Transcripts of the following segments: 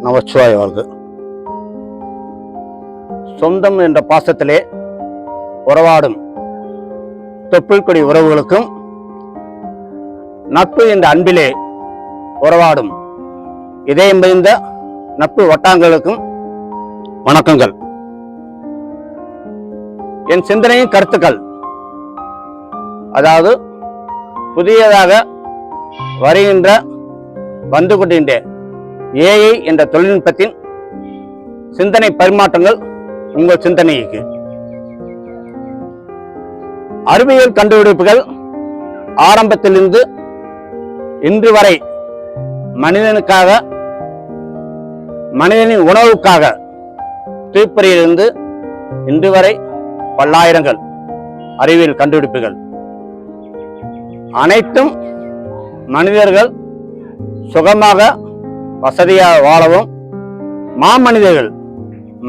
நமச்சிவாய வாழ்க. சொந்தம் என்ற பாசத்திலே உறவாடும் தொப்புள்கொடி உறவுகளுக்கும், நட்பு என்ற அன்பிலே உறவாடும் இதயம் பதிந்த நட்பு வட்டாங்களுக்கும் வணக்கங்கள். என் சிந்தனையின் கருத்துக்கள், அதாவது புதியதாக வருகின்ற வந்து கொண்டிருந்த ஏஐ என்ற தொழில்நுட்பத்தின் சிந்தனை பரிமாற்றங்கள் உங்கள் சிந்தனைக்கு. அறிவியல் கண்டுபிடிப்புகள் ஆரம்பத்திலிருந்து இன்று வரை மனிதனுக்காக, மனிதனின் உணவுக்காக, தீப்பொறியிலிருந்து இன்று வரை பல்லாயிரங்கள் அறிவியல் கண்டுபிடிப்புகள் அனைத்தும் மனிதர்கள் சுகமாக வசதியாக வாழவும், மாமனிதர்கள்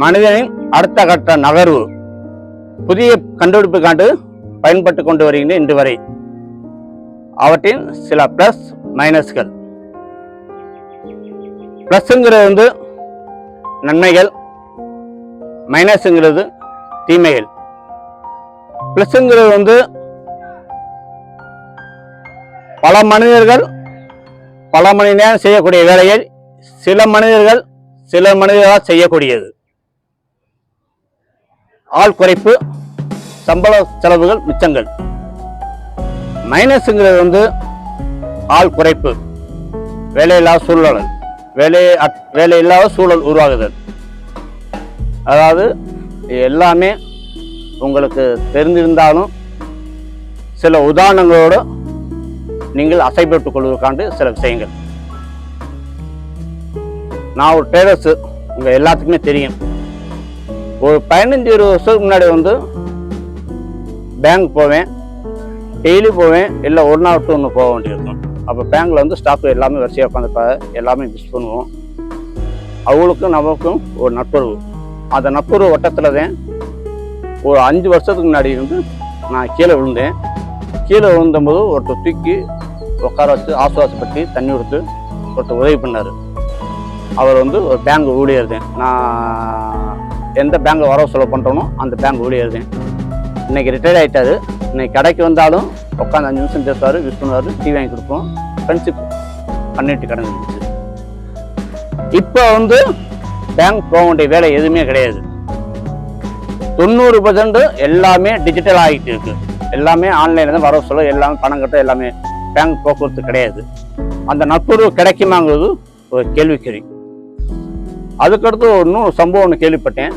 மனிதனின் அடுத்த கட்ட நகர்வு புதிய கண்டுபிடிப்பு காண்டு பயன்பட்டு கொண்டு வருகின்ற இன்று வரை. அவற்றின் சில பிளஸ் மைனஸ்கள். பிளஸ்ங்கிறது நன்மைகள், மைனஸ்ங்கிறது தீமைகள். பிளஸ்ங்கிறது பல மனிதர்கள் பல மணி நேரம் செய்யக்கூடிய வேலையை சில மனிதர்களால் செய்யக்கூடியது. ஆள் குறைப்பு, சம்பள செலவுகள் மிச்சங்கள். மைனஸ்ங்கிறது ஆள் குறைப்பு, வேலையில்லாத சூழல் உருவாகுதல். அதாவது எல்லாமே உங்களுக்கு தெரிந்திருந்தாலும் சில உதாரணங்களோடு நீங்கள் அசைப்பட்டுக் கொள்வதற்காண்டு சில விஷயங்கள். நான் ஒரு ட்ரேடர்ஸ், உங்க எல்லாத்துக்குமே தெரியும். ஒரு 15-20 வருஷத்துக்கு முன்னாடி பேங்க் போவேன், டெய்லி போவேன், இல்லை ஒரு நாள் விட்டு ஒன்று போக வேண்டியிருக்கும். அப்போ பேங்க்ல ஸ்டாஃப் எல்லாமே வரிசையாக உட்காந்துருப்பாங்க, எல்லாமே மிஸ் பண்ணுவோம். அவங்களுக்கும் நமக்கும் ஒரு நட்புறவு. அந்த நட்புறவு வட்டத்தில் தான் ஒரு 5 வருஷத்துக்கு முன்னாடி நான் கீழே விழுந்தேன். கீழே விழுந்தபோது ஒருத்தர் தூக்கி உட்கார வச்சு ஆசுவாசப்பட்டு தண்ணி கொடுத்து ஒருத்தர் உதவி பண்ணார். அவர் ஒரு பேங்க் ஊழியர் தான். நான் எந்த பேங்க் வரவு செலவு பண்ணுறோனோ அந்த பேங்க் ஊழியர் தான். இன்னைக்கு ரிட்டையர்ட் ஆகிட்டாரு. இன்னைக்கு கடைக்கு வந்தாலும் உட்காந்து 5 நிமிஷம் பேசுவார், விஷ் பண்ணுவார், டீ வாங்கி கொடுப்போம். ஃப்ரெண்ட்ஷிப் பண்ணிட்டு கடந்துருச்சு. இப்போ பேங்க் போக வேண்டிய வேலை எதுவுமே கிடையாது. 90% எல்லாமே டிஜிட்டல் ஆகிட்டு இருக்கு. எல்லாமே ஆன்லைனில் தான் வரவு செலவு, எல்லாமே பணம் கட்ட, எல்லாமே பேங்க் போக்குவரத்து கிடையாது. அந்த நட்புறவு கிடைக்குமாங்கிறது ஒரு கேள்விக்குறி. அதுக்கடுத்து இன்னும் சம்பவம் ஒன்று கேள்விப்பட்டேன்.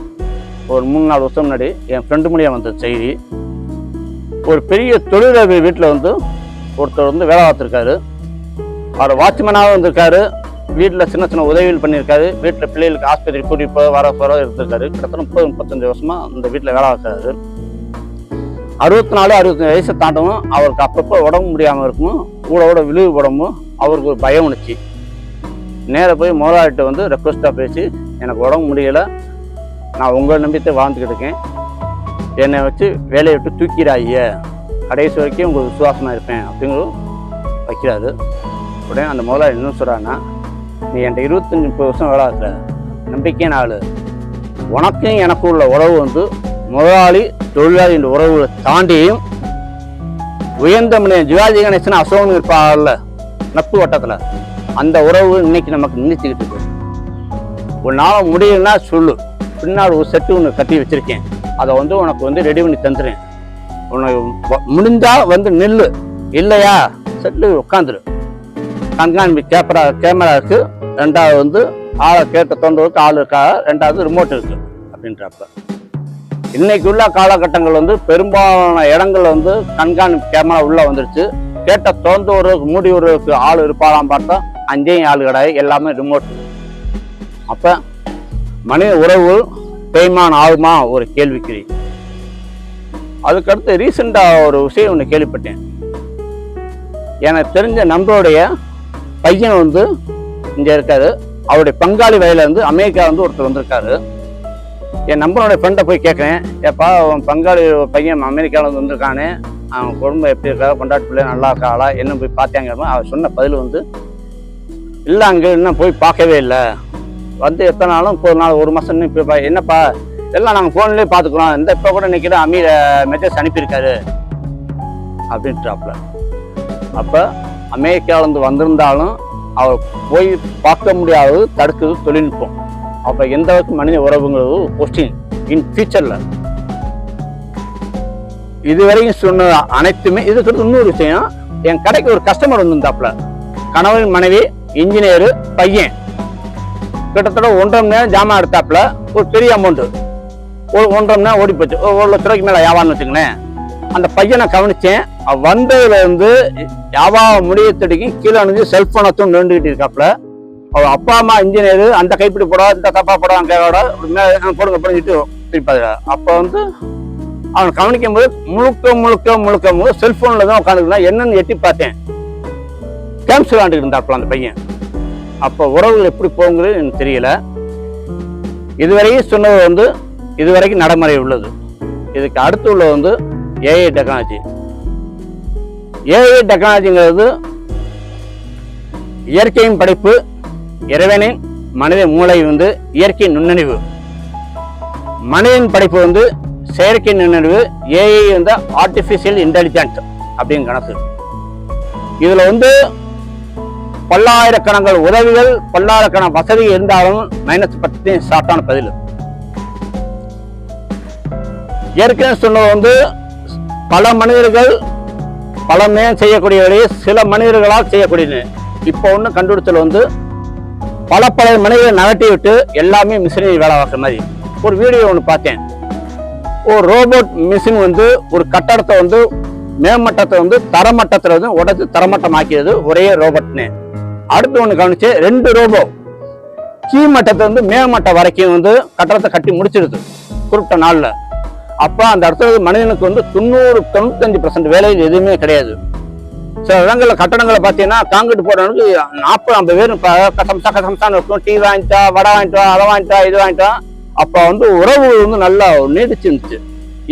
ஒரு 3-4 வருஷம் முன்னாடி என் ஃப்ரெண்டு மூலியம் வந்த செய்தி. ஒரு பெரிய தொழிலதிபர் வீட்டில் ஒருத்தர் வேலை பார்த்துருக்காரு. அவர் வாட்ச்மேனாக வந்திருக்காரு. வீட்டில் சின்ன சின்ன உதவிகள் பண்ணியிருக்காரு. வீட்டில் பிள்ளைகளுக்கு ஆஸ்பத்திரி கூட்டிட்டு போக வர இருந்திருக்காரு. கிட்டத்தட்ட 30-35 வருஷமா இந்த வீட்டில் வேலை பார்க்குறாரு. 64-65 வயசை தாண்டவும் அவருக்கு அப்பப்போ உடம்பு முடியாமல் இருக்கும், கூட விழுவு உடம்பும். அவருக்கு ஒரு பயம் வந்துச்சு. நேராக போய் முதலாளிகிட்ட ரெக்வஸ்ட்டாக பேசி, எனக்கு உடம்பு முடியலை, நான் உங்களை நம்பித்தை வாழ்ந்துக்கிட்டு இருக்கேன், என்னை வச்சு வேலையை விட்டு தூக்கிறாய்ய, கடைசி வரைக்கும் உங்களுக்கு விசுவாசமாக இருப்பேன் அப்படிங்கிறது வைக்கிறாரு. உடனே அந்த முதலாளி என்ன சொல்கிறாங்கன்னா, நீ என்கிட்ட 25-30 வருஷம் வேலை இருக்கிற நம்பிக்கையான ஆள், உனக்கும் எனக்கும் உள்ள உறவு முதலாளி தொழிலாளி என்ற உறவுகளை தாண்டியும் உயர்ந்த மனிதன் சிவாஜி கணேசன் அசோகன் இருப்பாங்கல்ல நட்பு வட்டத்தில், அந்த உறவு இன்னைக்கு நமக்கு நினைச்சுக்கிட்டு இருக்கு. ஒரு நாள் முடியும்னா சொல்லு, பின்னால் ஒரு செட்டு ஒன்று கட்டி வச்சிருக்கேன், அதை உனக்கு ரெடி பண்ணி தந்துடுறேன், உனக்கு முடிஞ்சா நில்லு, இல்லையா செட்டு உட்காந்துரு. கண்காணிப்பு கேமரா இருக்கு. ரெண்டாவது ஆளை கேட்ட தோன்றதுக்கு ஆள் இருக்கா. ரெண்டாவது ரிமோட் இருக்கு அப்படின்றப்ப இன்னைக்கு உள்ள காலகட்டங்கள் பெரும்பாலான இடங்கள் கண்காணிப்பு கேமரா உள்ள வந்துருச்சு. கேட்ட தோன்ற ஒரு மூடி ஒருவருக்கு ஆள் இருப்பாலாம் பார்த்தா அங்கேயும் ஆள் கிடையாது, எல்லாமே ரிமோட். அப்ப மனித உறவு தேய்மான் ஆகுமா ஒரு கேள்விக்குறி. அதுக்கடுத்து ரீசெண்டா ஒரு விஷயம் ஒன்று கேள்விப்பட்டேன். எனக்கு தெரிஞ்ச நண்பருடைய பையன் இங்க இருக்காரு. அவருடைய பங்காளி வயல அமெரிக்கா ஒருத்தர் வந்திருக்காரு. என் நம்பரோட ஃப்ரெண்டை போய் கேட்குறேன், ஏப்பா அவன் பங்காளி பையன் அமெரிக்காவில் வந்திருக்கானே, அவன் குடும்பம் எப்படி இருக்கா, கொண்டாட்டு பிள்ளை நல்லா இருக்காளா, என்ன போய் பார்த்தாங்க. அவர் சொன்ன பதில் இல்லை, அங்கே இன்னும் போய் பார்க்கவே இல்லை, வந்து எத்தனை நாளும் இப்போ நாள் ஒரு மாதம் இப்போ என்னப்பா எல்லாம் நாங்கள் ஃபோன்லேயே பார்த்துக்குறோம், இந்த இப்போ கூட நிற்கிற அமீர் மெசேஜ் அனுப்பியிருக்காரு அப்படின்றாப்புல. அப்போ அமெரிக்காவிலேருந்து வந்திருந்தாலும் அவர் போய் பார்க்க முடியாதது தடுக்குது தொழில்நுட்பம். அப்போ எந்த அளவுக்கு மனித உறவுங்கிறது கொஸ்டின் இன் ஃபியூச்சரில். இதுவரையும் சொன்ன அனைத்துமே. இதுக்கு இன்னொரு விஷயம், என் கடைக்கு ஒரு கஸ்டமர் வந்திருந்தாப்புல, கணவன் மனைவி, இன்ஜினியரு, பையன். கிட்டத்தட்ட 1.5 மணி நேரம் ஜாமான் எடுத்தாப்புல. ஒரு பெரிய அமௌண்ட்டு, ஒரு 1.5 மணி நேரம் ஓடி போச்சு. 1 லட்ச ரூபாய்க்கு மேலே வியாபாரம்னு வச்சுக்கங்களேன். அந்த பையனை கவனிச்சேன். வந்ததுலேருந்து வியாபாரம் முடியத்தடிக்கு கீழே அணிஞ்சு செல்ஃபோனை தூண்டு நின்றுக்கிட்டு இருக்காப்புல. அவர் அப்பா அம்மா இன்ஜினியரு, அந்த கைப்பிடி போட, இந்த தப்பா போட, கேட போடுங்க போடுங்கிட்டு திருப்பாரு. அப்போ வந்து அவனை கவனிக்கும் போது முழுக்க செல்போன்ல தான் உட்காந்துருந்தான். என்னன்னு எட்டி பார்த்தேன், கேம்ஸ் விளையாண்டுட்டு இருந்தாப்புல அந்த பையன். அப்போ உறவுகள் எப்படி போகுங்கிறது எனக்கு தெரியல. இதுவரையும் சொன்னது வந்து இதுவரைக்கும் நடைமுறை உள்ளது. இதுக்கு அடுத்து உள்ளது வந்து ஏஐ டெக்னாலஜி. ஏஐ டெக்னாலஜிங்கிறது இயற்கையின் படைப்பு, இறைவனின் மனித மூளை வந்து இயற்கை நுண்ணறிவு. மனிதன் படைப்பு வந்து செயற்கை நுண்ணறிவு. ஏஐ வந்து ஆர்டிஃபிஷியல் இன்டெலிஜென்ஸ் அப்படின்னு கணக்கு. இதுல வந்து பல்லாயிரக்கணக்கான உதவிகள், பல்லாயிரக்கணக்கான வசதி இருந்தாலும் -10 ஷார்ட்டான பதில். ஏற்கனவே சொன்னது வந்து பல மனிதர்கள் பல நேரம் செய்யக்கூடிய வேலையை சில மனிதர்களால் செய்யக்கூடியது. இப்போ ஒன்று கண்டுபிடிச்சல் வந்து பல மனிதர்களை நகட்டி விட்டு எல்லாமே மிஷினரி வேலை பார்க்குற மாதிரி. ஒரு வீடியோ ஒன்று பார்த்தேன். ஒரு ரோபோட் மிஷின் வந்து ஒரு கட்டடத்தை வந்து மேம்மட்டத்தை வந்து தரமட்டத்தில் வந்து உடச்சு தரமட்டம் ஆக்கியது ஒரே ரோபோட்னு. அடுத்து ஒன்று கவனிச்சு 2 ரோபோ கீழ்மட்டத்தை வந்து மேம்மட்டம் வரைக்கும் வந்து கட்டடத்தை கட்டி முடிச்சிடுது குறிப்பிட்ட நாளில். அப்போ அந்த இடத்துல மனிதனுக்கு வந்து 90-95% வேலையில் எதுவுமே கிடையாது. சில இடங்களில் கட்டடங்களை பார்த்தீங்கன்னா காங்கிரீட் போடுறதுக்கு 40-50 பேர் கசம்சான்னு இருக்கும். டீ வாங்கிட்டா, வடை வாங்கிட்டா, அதை வாங்கிட்டா, இது வாங்கிட்டா. அப்போ வந்து உறவு வந்து நல்லா நீடிச்சு இருந்துச்சு.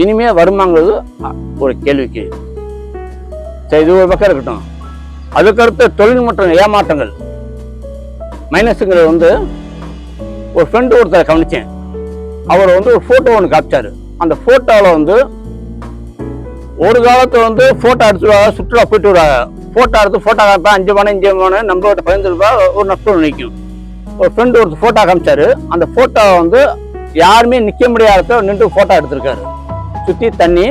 இனிமே வருமாங்கிறது ஒரு கேள்விக்கு. சரி, இது ஒரு பக்கம் இருக்கட்டும். அதுக்கடுத்து தொழில்நுட்ப ஏமாற்றங்கள் மைனஸுங்கிறது வந்து ஒரு ஃப்ரெண்டு ஒருத்தரை கவனிச்சேன். அவர் வந்து ஒரு ஃபோட்டோ ஒன்று காமிச்சாரு. அந்த ஃபோட்டோவில் வந்து ஒரு காலத்தில் வந்து ஃபோட்டோ எடுத்துருவாங்க, சுற்றுலா போயிட்டு வருவாங்க. ஃபோட்டோ எடுத்து ஃபோட்டோ காமிப்பா 5 பணம் 5 பணம் நம்மளோட 15 ரூபாய் ஒரு நட்பு நிற்கும். ஒரு ஃப்ரெண்டு ஒரு ஃபோட்டோ காமிச்சாரு. அந்த ஃபோட்டோவை வந்து யாருமே நிற்க முடியாத நின்று ஃபோட்டோ எடுத்திருக்காரு. சுற்றி தண்ணி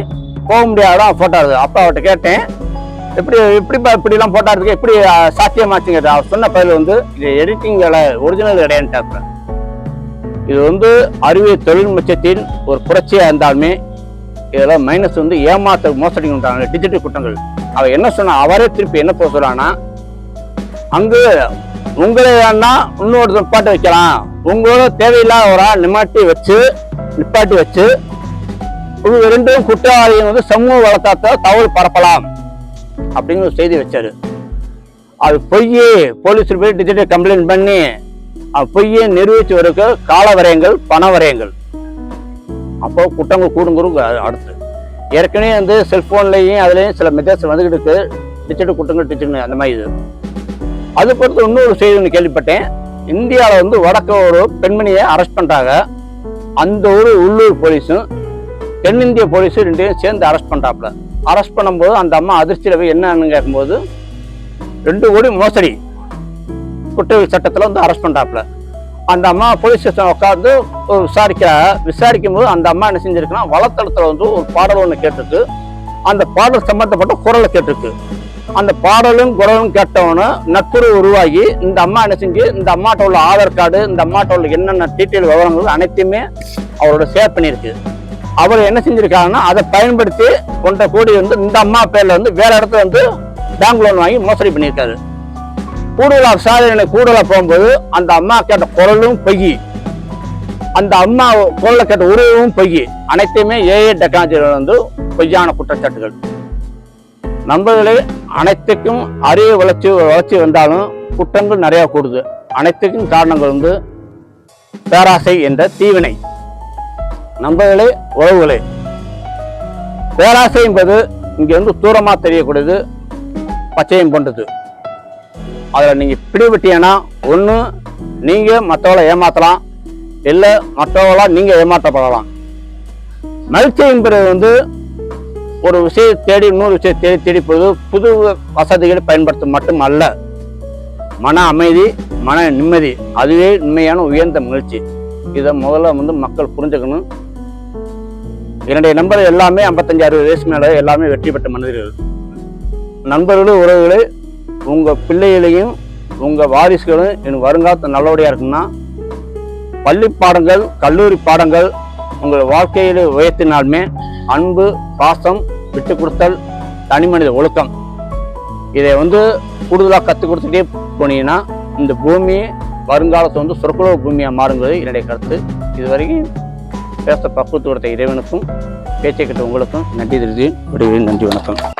போக முடியாதான் ஃபோட்டோ எடுத்து. அப்போ அவர்கிட்ட கேட்டேன், எப்படிப்பா இப்படிலாம் ஃபோட்டோ எடுத்துக்க எப்படி சாத்தியமாச்சுங்க? அவர் சொன்ன பதில் வந்து இது எடிட்டிங் வேலை, ஒரிஜினல் கிடையாதுன்னு. இது வந்து அறிவியல் தொழில்நுட்பத்தின் ஒரு புரட்சியாக இருந்தாலுமே இதில் மைனஸ் வந்து ஏமாத்த மோசடி உண்டாங்க டிஜிட்டல் குற்றங்கள். அவர் என்ன சொன்னா, அவரே திருப்பி என்ன போக சொல்றான்னா, அங்கு உங்களை வேணா இன்னொரு நிப்பாட்டி வைக்கலாம், உங்களோட தேவையில்லாத ஒரு ஆள் நிப்பாட்டி வச்சு 2 குற்றவாளிகள் வந்து சமூக வழக்கத்தை தகவல் பரப்பலாம் அப்படின்னு ஒரு செய்தி வச்சாரு. அது பொய்யே. போலீஸ் போய் டிஜிட்டல் கம்ப்ளைண்ட் பண்ணி பொய்யை நிரூபிச்சு வரைக்கு கால வரையங்கள், பண வரையங்கள். அப்போ குற்றங்கள் கூடுங்கிறது அடுத்து. ஏற்கனவே வந்து செல்போன்லையும் அதுலேயும் சில மெசேஜ் வந்துகிட்டு இருக்கு, டிஜிட்டல் குற்றங்கள் அந்த மாதிரி. இது அது பொறுத்து இன்னொரு செய்தி ஒன்று கேள்விப்பட்டேன். இந்தியாவில் வந்து வடக்க ஒரு பெண்மணியை அரெஸ்ட் பண்ணுறாங்க. அந்த ஒரு உள்ளூர் போலீஸும் தென்னிந்திய போலீஸும் 2 சேர்ந்து அரெஸ்ட் பண்ணுறாப்புல. அரெஸ்ட் பண்ணும்போது அந்த அம்மா அதிர்ச்சியில் போய் என்னன்னு கேட்கும்போது 2 கோடி மோசடி குற்றவியல் சட்டத்தில் வந்து அரெஸ்ட் பண்ணுறாப்புல. அந்த அம்மா போலீஸ் ஸ்டேஷன் உட்காந்து விசாரிக்கும் போது அந்த அம்மா என்ன செஞ்சிருக்குன்னா, வலைத்தளத்தில் வந்து ஒரு பாடல் ஒன்று கேட்டிருக்கு. அந்த பாடல் சம்பந்தப்பட்ட குரலை கேட்டிருக்கு. அந்த பாடலும் குரலும் கேட்டவனு நட்புறவு உருவாகி இந்த அம்மா என்ன செஞ்சு, இந்த அம்மாட்ட உள்ள ஆதார் கார்டு, இந்த அம்மாட்ட உள்ள என்னென்ன டீட்டெயில் விவரங்கள் அனைத்தையுமே அவரோட ஷேர் பண்ணியிருக்கு. அவர் என்ன செஞ்சிருக்காங்கன்னா, அதை பயன்படுத்தி 1.5 கோடி வந்து இந்த அம்மா பேர்ல வந்து வேற இடத்துல வந்து பேங்க் லோன் வாங்கி மோசடி பண்ணியிருக்காரு. கூடுதலாக விசாரணை போகும்போது அந்த அம்மா கேட்ட குரலும் பொய், அந்த அம்மா குரலை கேட்ட உருவமும் பொய். அனைத்தையுமே ஏஐ டெக்னாலஜியில் வந்து பொய்யான குற்றச்சாட்டுகள். நண்பர்களே, அனைத்துக்கும் அறிவு வளர்ச்சி வந்தாலும் குற்றங்கள் நிறைய கூடுது. அனைத்துக்கும் காரணங்கள் வந்து பேராசை என்ற தீவினை. நண்பர்களே, உறவுகளே, பேராசை என்பது இங்க வந்து தூரமா தெரியக்கூடியது, பச்சையும் போன்றது. அதில் நீங்கள் பிடிபட்டீங்கன்னா ஒன்று நீங்கள் மற்றவளை ஏமாற்றலாம், இல்லை மற்றவங்களாம் நீங்கள் ஏமாற்றப்படலாம். மகிழ்ச்சி என்பது வந்து ஒரு விஷயத்தை தேடி இன்னொரு விஷயத்தை தேடி தேடி போது புது வசதிகளை பயன்படுத்த மட்டும் அல்ல, மன அமைதி, மன நிம்மதி, அதுவே உண்மையான உயர்ந்த மகிழ்ச்சி. இதை முதல்ல வந்து மக்கள் புரிஞ்சுக்கணும். என்னுடைய நண்பர்கள் எல்லாமே 55-60 வயசு மேலே எல்லாமே வெற்றி பெற்ற மனிதர்கள். நண்பர்களும் உறவுகளே, உங்கள் பிள்ளைகளையும் உங்கள் வாரிசுகளும் எனக்கு வருங்காலத்தில் நல்லபடியாக இருக்குன்னா பள்ளி பாடங்கள், கல்லூரி பாடங்கள் உங்கள் வாழ்க்கையில் உயர்த்தினாலுமே அன்பு, பாசம், விட்டு கொடுத்தல், தனி மனித ஒழுக்கம், இதை வந்து கூடுதலாக கற்றுக் கொடுத்துட்டே போனீங்கன்னா இந்த பூமியை வருங்காலத்தை வந்து சொற்குலோ பூமியாக மாறுங்கிறது என்னுடைய கருத்து. இதுவரைக்கும் பேச பக்குவத்து கொடுத்த இறைவனுக்கும் பேச்சை கேட்ட உங்களுக்கும் நன்றி தெரிவித்து விடுகிறேன். நன்றி, வணக்கம்.